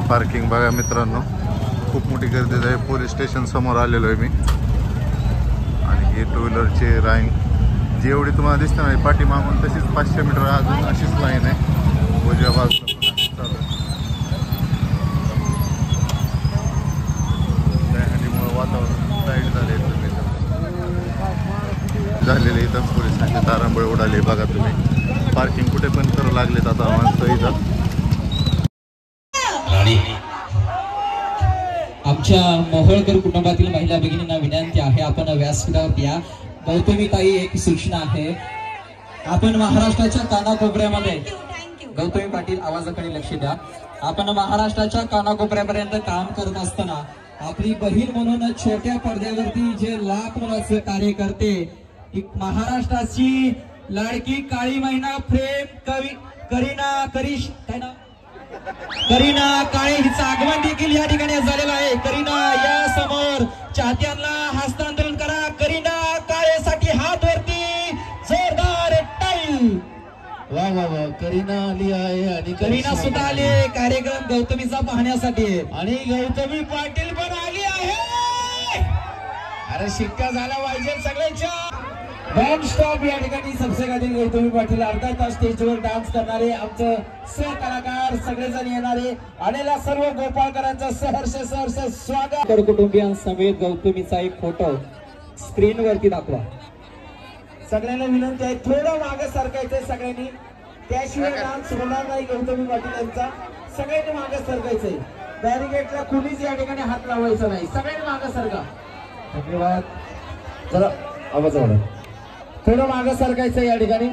Parking बघा मित्रांनो, खूप मोठी गर्दी आहे. पोलीस स्टेशन समोर आलेलो आहे मी. आणि हे टू व्हीलरचे राईन जी एवढी तुम्हाला दिसते ना, पाठीमागून तशीच 500 मीटर अजून अशीच लाईन आहे उजव्या बाजूला चालू आहे. त्यामुळे वातावरण टाईट झालेले इथं पोलिसांची तारांबळ उडाली. बघा तुम्ही पार्किंग कुठे पण करू लागलेत आता माणसं इथं. आमच्या मोहोळकर कुटुंबातील महिला भगिनींना विनंती आहे, आपण व्यासपीठावर या. गौतमी ताई, एक सूचना आहे, आपण महाराष्ट्राच्या कानाकोपऱ्यामध्ये, गौतमी पाटील आवाजाकडे लक्ष द्या, आपण महाराष्ट्राच्या कानाकोपऱ्यापर्यंत काम करत असताना आपली बहीण म्हणून छोट्या पडद्यावरती जे लाख मुलाचं कार्य करते, महाराष्ट्राची लाडकी काळी महिना प्रेम कवी करीना काळे हिचं आगमन देखील या ठिकाणी झालेलं आहे. करीना या समोर चाहत्यांना हस्तांतरण करा. करीना काळेसाठी हात वरती, जोरदार टाळी. वा वा वा, करीना आली आहे आणि करीना सुद्धा आली कार्यक्रम गौतमीचा पाहण्यासाठी. आणि गौतमी पाटील पण आली आहे. अरे शिक्का झाला पाहिजे सगळ्यांच्या. नॉन स्टॉप या ठिकाणी सबसे गादी गौतमी पाटील अर्धा तास स्टेजवर डान्स करणारे आमचं सहकलाकार सगळेजण येणारे आलेल्या सर्व गोपाळकरांचं सहर्ष स्वागत. कुटुंबियांसमेत गौतमीचा एक फोटो स्क्रीन वरती दाखवा. सगळ्यांना विनंती आहे, थोडं मागे सरकायचंय सगळ्यांनी, त्याशिवाय डान्स होणार नाही गौतमी पाटील यांचा. सगळ्यांनी मागे सरकायचंय. बॅरिकेडला कुणीच या ठिकाणी हात लावायचा नाही. सगळ्यांनी मागे सरका. धन्यवाद. जरा आवाज वाढवा. थोडं मागे सरकायचं या ठिकाणी.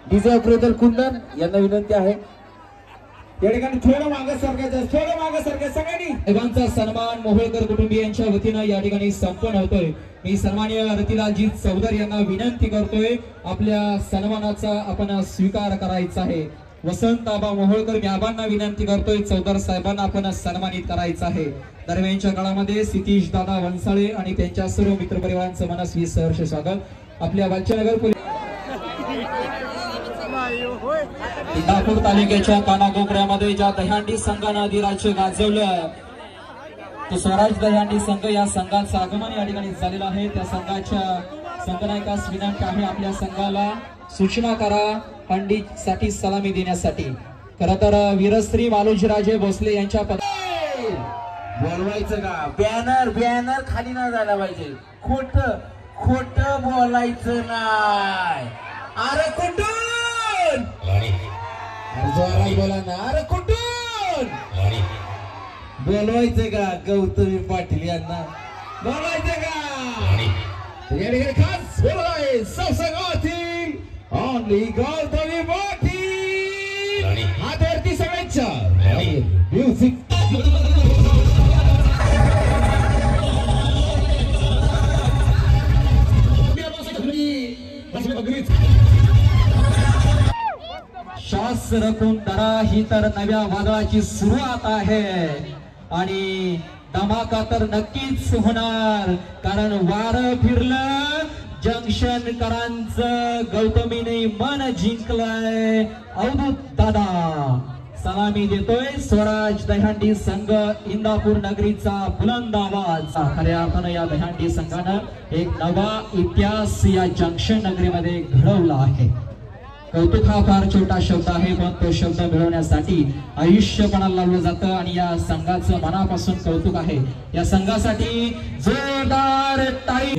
डीजे ऑपरेटर कुंदन यांना विनंती आहे, या ठिकाणी थोडं मागे सरकायचं, थोडं मागे सरकायचं सगळ्यांनी. सर्वांचा सन्मान मोहोळकर कुटुंबियांच्या वतीनं या ठिकाणी संपन्न होतोय. मी सन्माननीय रतिलालजी चौधर यांना विनंती करतोय, आपल्या सन्मानाचा आपण स्वीकार करायचा आहे. वसंत आबा मोहोळकर म्याबांना विनंती करतोय, चौधर साहेबांना आपण सन्मानित करायचं आहे. दरम्यानच्या काळामध्ये सितीश दादा वंसाळे आणि त्यांच्या सर्व मित्रपरिवारांचं मनस्वी सहर्ष स्वागत. आपल्या वालचनगर इंदापूर तालुक्याच्या कानाकोपऱ्यामध्ये ज्या दहीहंडी संघानं आधी राज्य गाजवलं, तो स्वराज दहीहंडी संघ, या संघाचं आगमन या ठिकाणी झालेलं आहे. त्या संघाच्या संघनायकास विनंती आहे, आपल्या संघाला सूचना करा हंडीसाठी सलामी देण्यासाठी. खरं तर वीरश्री मालोजीराजे भोसले यांच्या बोलवायचं का, बॅनर खाली ना जायला पाहिजे. खोट बोलायचं नाही. अरे कुठून जोरात बोला ना. अरे कुठून बोलवायचं का गौतमी पाटील यांना, बोलवायचं का. खास बोलवाय सगळी ओनली गौतमी पाटील. हातावरती सगळ्यांच्या म्युझिक. श्वास रखून धरा, ही तर नव्या वादळाची सुरुवात आहे. आणि धमाका तर नक्कीच होणार, कारण वारं फिरलं जंक्शनकरांचं, गौतमीने मन जिंकलंय. अवधूत दादा सलामी देतोय. स्वराज दहीहंडी संघ इंदापूर नगरीचा बुलंद आवाज. खऱ्या अर्थानं या दहीहंडी संघानं एक नवा इतिहास या जंक्शन नगरीमध्ये घडवला आहे. कौतुक हा फार छोटा शब्द आहे, पण तो शब्द मिळवण्यासाठी आयुष्यपणाला लावलं जातं. आणि या संघाचं मनापासून कौतुक आहे. या संघासाठी जोरदार टाळी.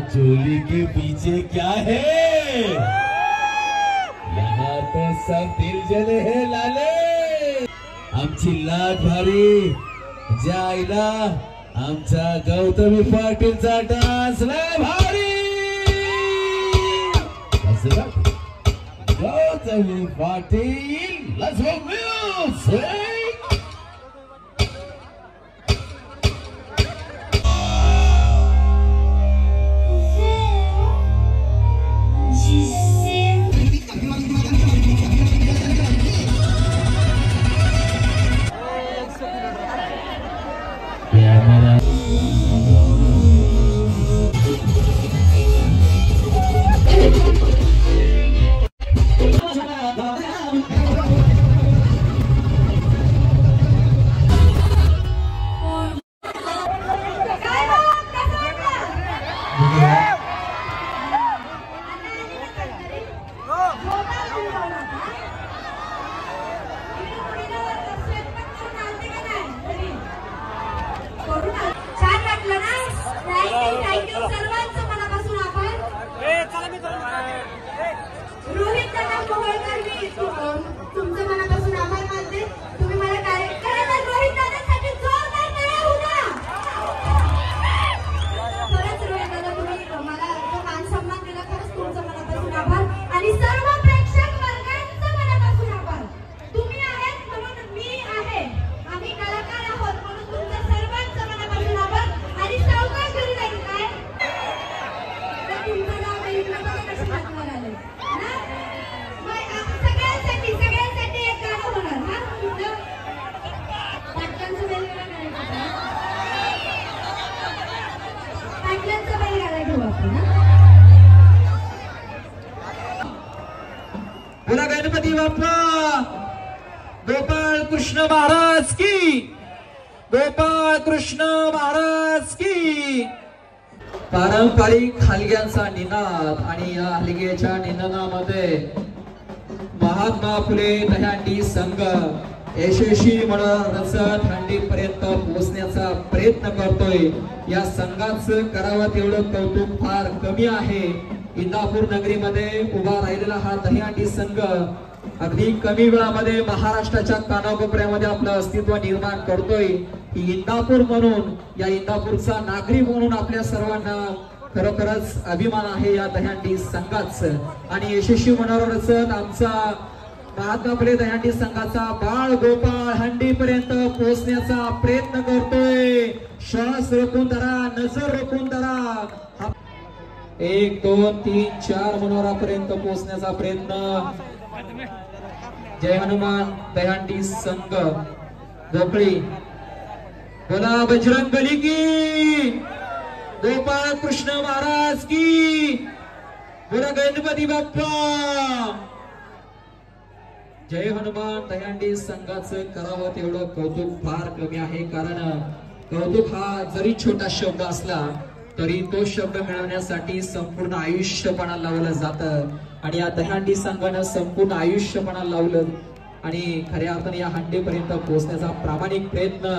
चोली के पीछे क्या है, यहाँ तो सब दिल जले है लाले. आमची लाट भारी जायला, आमचा गौतमी पाटीलचा डान्स लय भारी. Gautami Patil, let's go music. बोला गणपती बाप्पा, गोपाळ कृष्ण महाराज की, गोपाळ कृष्ण महाराज की. पारंपरिक हलग्यांचा निनाद आणि या हलग्याच्या निनादामध्ये महात्मा फुले दहीहंडी संघ यशस्वी मनोरथ हंडीपर्यंत पोहोचण्याचा प्रयत्न करतोय. या संघाचं करावं तेवढं कौतुक फार कमी आहे. इंदापूर नगरीमध्ये उभा राहिलेला हा दहीहंडी संघ अगदी कमी वेळामध्ये महाराष्ट्राच्या कानाकोपऱ्यामध्ये आपलं अस्तित्व निर्माण करतोय. ही इंदापूर म्हणून, या इंदापूरचा नागरिक म्हणून आपल्या सर्वांना खरोखरच अभिमान आहे या दहीहंडी संघाचं. आणि यशस्वी मनोरथ आमचा महात्मा फुले दहीहंडी संघाचा बाळ गोपाळ हंडीपर्यंत पोहोचण्याचा प्रयत्न करतोय. श्वास रोखून धरा, नजर रोखून धरा. 1 2 3 4 मनोरापर्यंत पोहोचण्याचा प्रयत्न. जय हनुमान दहीहंडी संघ गोखळी. बोला बजरंगबली की, गोपाळ कृष्ण महाराज की, बोला गणपती बाप्पा. जय हनुमान दहीहंडी संघाचं करावं तेवढं कौतुक फार कमी आहे. कारण कौतुक हा जरी छोटा शब्द असला तरी तो शब्द मिळवण्यासाठी संपूर्ण आयुष्यपणा लावलं जातं. आणि या दहीहंडी संघानं संपूर्ण आयुष्यपणा लावलं आणि खऱ्या अर्थाने या हंडीपर्यंत पोहोचण्याचा प्रामाणिक प्रयत्न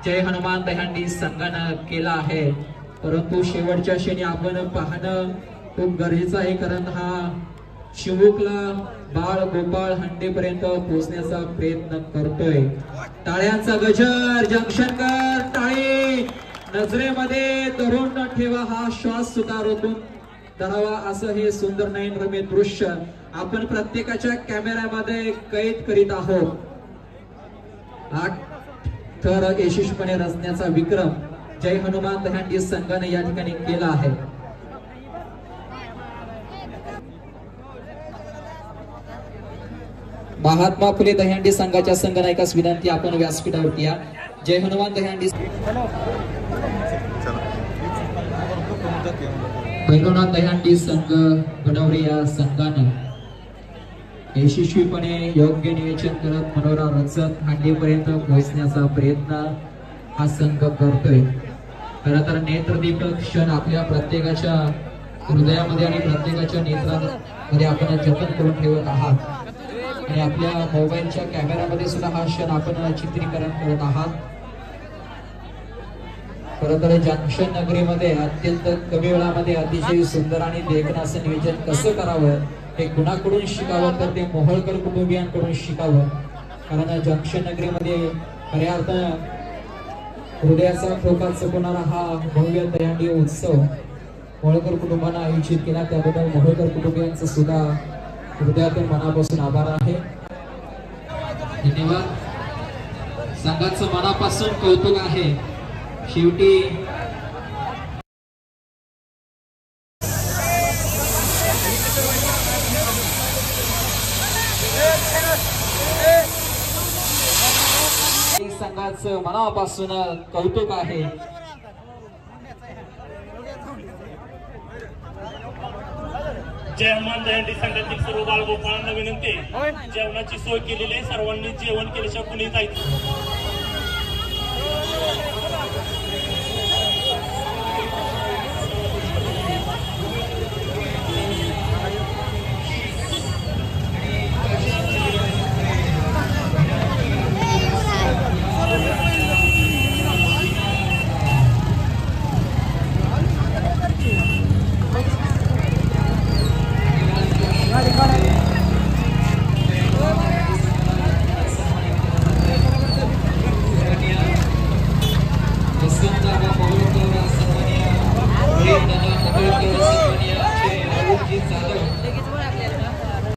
जय हनुमान दहीहंडी संघानं केला आहे. परंतु शेवटच्या क्षणी आपण पाहणं खूप गरजेचं आहे. कारण हा शिवूकला बाळ गोपाळ हंडीपर्यंत पोहोचण्याचा प्रयत्न करतोय. टाळ्यांचा गजर, जंक्शनकर टाळी नजरेमध्ये धरून न ठेवा, हा श्वास सुद्धा रोखून धरावा, असं हे सुंदर नयनरम्य दृश्य आपण प्रत्येकाच्या कॅमेऱ्यामध्ये कैद करीत आहोत. हा थर यशस्वीपणे रचण्याचा विक्रम जय हनुमान दहीहंडी संघाने या ठिकाणी केला आहे. महात्मा फुले दहीहंडी संघाच्या संघनायकास विनंती, आपण व्यासपीठावरती या. जय हनुमान दहीहंडी भैरवनाथ दहीहंडी संघ बनवरी या संघानं यशस्वीपणे योग्य नियोजन करत मनोरा रचत हंडीपर्यंत पोहोचण्याचा प्रयत्न हा संघ करतोय. खरं तर नेत्रदीपक क्षण आपल्या प्रत्येकाच्या हृदयामध्ये आणि प्रत्येकाच्या नेत्रांमध्ये आपण जतन करून ठेवत आहात. आणि आपल्या मोबाईलच्या कॅमेरामध्ये सुद्धा हा क्षण आपण चित्रीकरण करत आहात. खरं तर जंक्शन नगरीमध्ये अत्यंत कमी वेळामध्ये अतिशय सुंदर आणि देखणं असं नियोजन कसं करावं हे कुणाकडून शिकावं तर ते मोहोळकर कुटुंबियांकडून शिकावं. कारण जंक्शन नगरीमध्ये खऱ्या अर्थ हृदयाचा ठोका चुकवणारा हा भव्य दहीहंडी उत्सव मोहोळकर कुटुंबानं आयोजित केला. त्याबद्दल मोहोळकर कुटुंबियांचं सुद्धा हृदयातून मनापासून आभार आहे. धन्यवाद. संघाचं मनापासून कौतुक आहे. शेवटी संघाचं मनापासून कौतुक आहे. जय हनुमान दहीहंडी संघातील सर्व बाळगोपाळांना विनंती, जेवणाची सोय केलेली आहे. सर्वांनी जेवण केल्याशिवाय कुणी जायचं